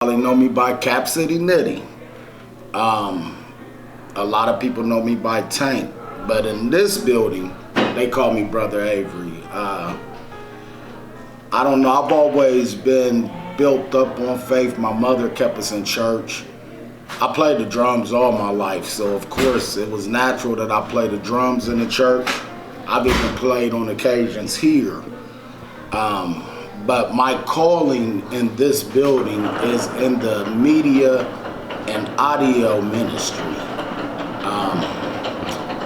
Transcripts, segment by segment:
They know me by Cap City Nitty. A lot of people know me by Tank, but in this building, they call me Brother Avery. I don't know, I've always been built up on faith. My mother kept us in church. I played the drums all my life, so of course it was natural that I play the drums in the church. I've even played on occasions here. But my calling in this building is in the media and audio ministry.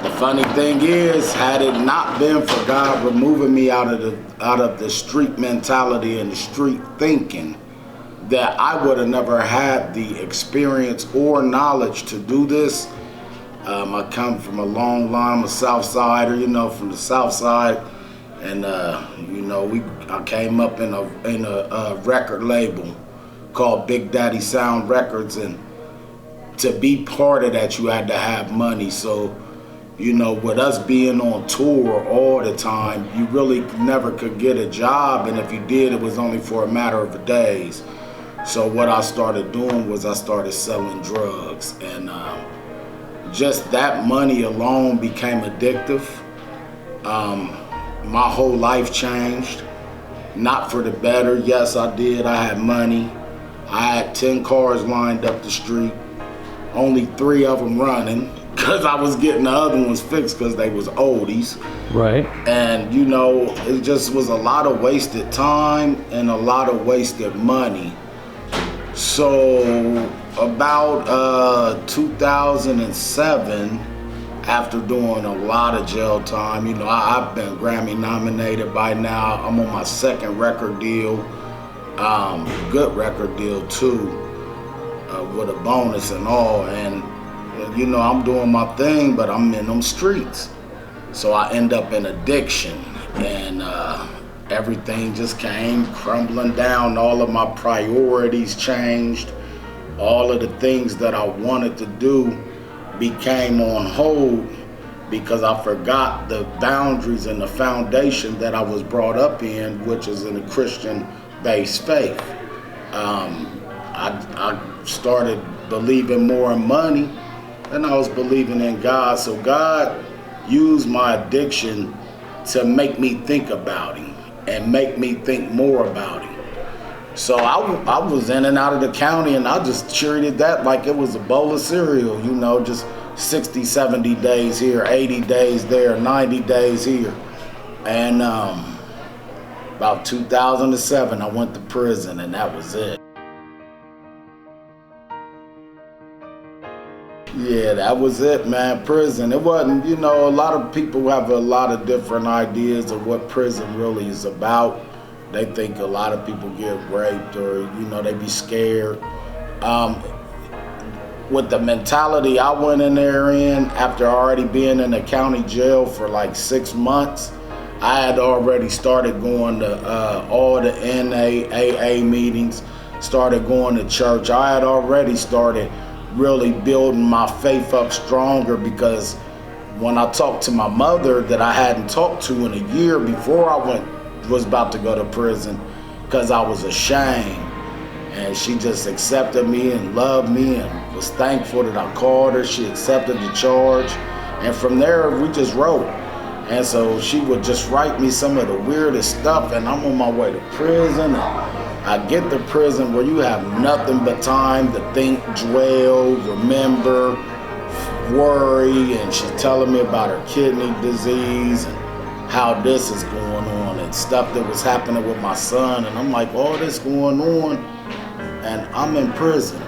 The funny thing is, had it not been for God removing me out of the street mentality and the street thinking, that I would have never had the experience or knowledge to do this. I come from a long line. I'm a South Sider, from the South Side. And I came up in a record label called Big Daddy Sound Records, and to be part of that, you had to have money. So, with us being on tour all the time, you really never could get a job, and if you did, it was only for a matter of days. So what I started doing was I started selling drugs, and just that money alone became addictive. My whole life changed, not for the better. Yes, I did. I had money. I had 10 cars lined up the street, only 3 of them running, because I was getting the other ones fixed because they was oldies. Right. And, it just was a lot of wasted time and a lot of wasted money. So about 2007, after doing a lot of jail time, I've been Grammy nominated by now. I'm on my 2nd record deal, good record deal too, with a bonus and all. And I'm doing my thing, but I'm in them streets. So I end up in addiction, and everything just came crumbling down. All of my priorities changed. All of the things that I wanted to do became on hold because I forgot the boundaries and the foundation that I was brought up in, which is in a Christian-based faith. I started believing more in money than I was believing in God. So God used my addiction to make me think about Him and make me think more about Him. So I was in and out of the county, and I just treated that like it was a bowl of cereal, just 60, 70 days here, 80 days there, 90 days here. And about 2007, I went to prison, and that was it. Yeah, that was it, man. Prison. It wasn't, a lot of people have a lot of different ideas of what prison really is about. They think a lot of people get raped, or, they be scared. With the mentality I went in there in, after already being in the county jail for like 6 months, I had already started going to all the NA, AA meetings, started going to church. I had already started really building my faith up stronger, because when I talked to my mother that I hadn't talked to in a year before I was about to go to prison, because I was ashamed, and she just accepted me and loved me and was thankful that I called her. She accepted the charge, and from there we just wrote. And so she would just write me some of the weirdest stuff, and I'm on my way to prison. I get to prison where you have nothing but time to think, dwell, remember, worry, and she's telling me about her kidney disease and how this is going on and stuff that was happening with my son. And I'm like, all this going on, and I'm in prison.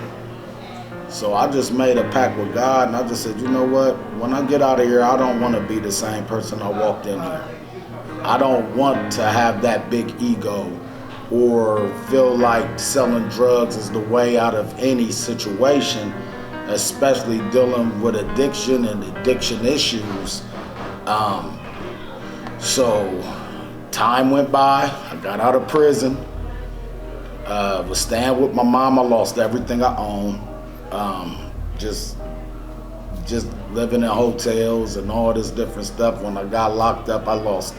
So I just made a pact with God, and I just said, you know what? When I get out of here, I don't want to be the same person I walked in here. I don't want to have that big ego or feel like selling drugs is the way out of any situation, especially dealing with addiction and addiction issues. So time went by, I got out of prison, was staying with my mom. I lost everything I own. Just living in hotels and all this different stuff. When I got locked up, I lost